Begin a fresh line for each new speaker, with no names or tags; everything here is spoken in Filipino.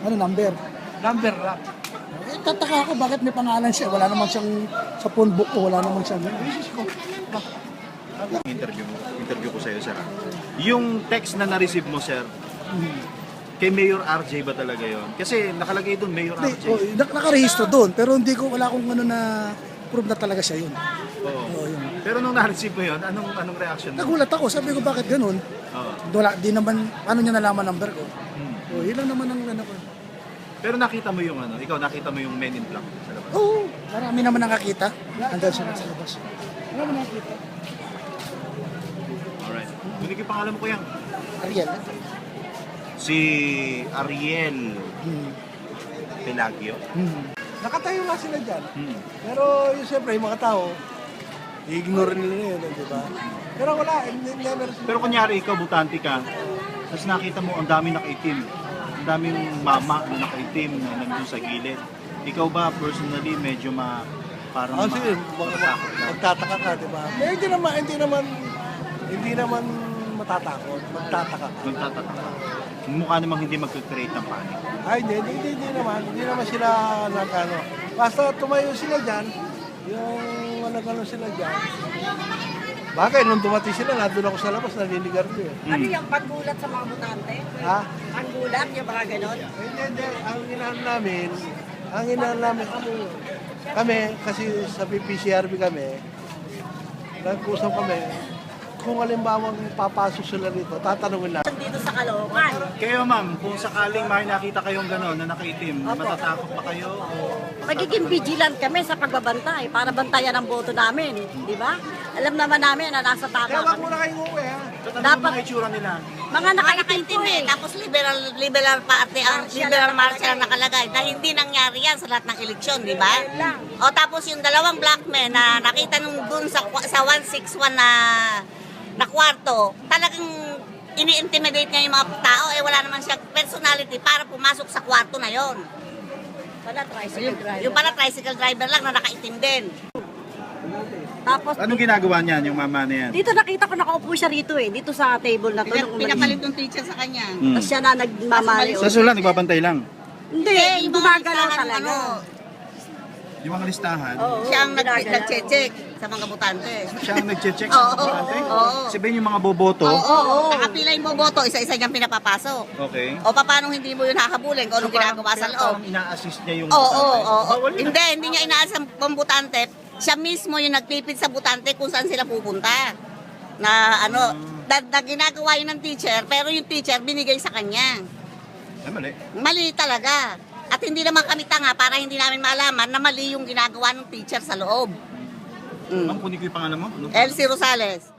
Ano number?
Number lang.
Eh, tataka ako bakit may pangalan siya. Wala naman siyang sa phone book ko, wala naman siyang.
Interview ko sa iyo, sir. Yung text na na-receive mo, sir, kay Mayor RJ ba talaga yon? Kasi nakalagay doon Mayor RJ.
Oh, nakarehistro doon, pero hindi ko wala akong ano na prove na talaga siya yun.
Oo.
Oo, yun.
Pero nung na-receive mo yon, anong reaction mo?
Nagulat ako, sabi ko bakit ganun?
Oo.
Wala, di naman, paano niya nalaman number ko?
Hmm.
Oh, yun lang naman ang ano ko.
Pero nakita mo yung ikaw nakita mo yung Men in Black sa labas.
Oo, marami naman nakakita. Andun siya sa labas. Marami nakakita.
Alright. Kunin ko yung pangalan mo, kuya.
Ariel.
Si Ariel Pelagio.
Nakatayo nga sila dyan.
Hmm.
Pero yung siyempre, yung mga tao, i-ignore nila yun, di ba? Pero wala, never.
Pero kunyari ikaw, butante ka, tapos nakita mo ang dami nakaitim. Ang daming mama na nakaitim na nandun sa gilid. Ikaw ba, personally, medyo parang
Oh, sige,
matakot ka?
magtataka ka, di ba? Eh, hindi naman matatakot. Magtataka ka.
Magtataka ka. Mukha namang hindi mag-create ng panic.
Ay, hindi naman sila nagano. Basta tumayo sila dyan, yung nagano sila dyan. Bagay, nung dumating sila, nandun ako sa labas, naninigar ko eh.
Ano yung paggulat sa mga butante?
Ha?
Paggulat yung mga ganon?
Hindi. Ang inahan namin, kami, kasi sa PCRB kami, nag-usap kami, kung halimbawa papasok sila rito, tatanungin namin.
Dito sa Caloocan.
Kayo, ma'am, kung sakaling may nakita kayong gano'n na nakaitim,
Opo.
matatakot ba kayo? O...
Magiging vigilant kami sa pagbabantay para bantayan ang boto namin. Di ba? Alam naman namin na nasa
Kaya
tama
wag
kami.
muna kayong uwi, ha?
Dapat
Dapat-
mga itsura nila.
Mga nakaitim po eh.
Tapos liberal party ang liberal martial ang nakalagay na hindi nangyari yan sa lahat ng eleksyon, di ba? O tapos yung dalawang black men na nakita nung dun sa 161 na kwarto, talagang ini-intimidate niya yung mga tao, eh wala naman siya personality para pumasok sa kwarto na yon.
Wala tricycle driver.
Yung pala tricycle driver lang na nakaitim din.
Tapos
Anong ginagawa niyan, yung mama na yan?
dito nakita ko nakaupo siya rito eh. Dito sa table na to. nung umalis.
Pinapalit ng teacher sa kanya.
Tapos siya na nagmamali.
Sa sulat, nagbabantay lang.
Hindi,
Eh, yung mga
gumagalaw
listahan,
talaga.
Yung mga listahan,
Oo,
Siya ang
ginagalaw.
nag-check sa mga butante.
siya ang nag-check sa
Oo,
butante.
oo.
Sabihin yung mga boboto.
Oo, nakapila yung boboto, isa-isa niyang pinapapasok.
Okay.
O paano hindi mo yun hakabulin kung anong ginagawa sa loob?
Parang ina-assist niya yung
Oo,
butante.
oo.
Bawal yun.
Hindi niya inaas ang pambutante. Siya mismo yung nagpipid sa butante kung saan sila pupunta. Na na ginagawa yun ng teacher, pero yung teacher binigay sa kanya.
Ay, mali.
Mali talaga. At hindi naman kami tanga para hindi namin malaman na mali yung ginagawa ng teacher sa loob.
Ma'am, kunin ko yung pangalan mo. Ano?
Elsie Rosales.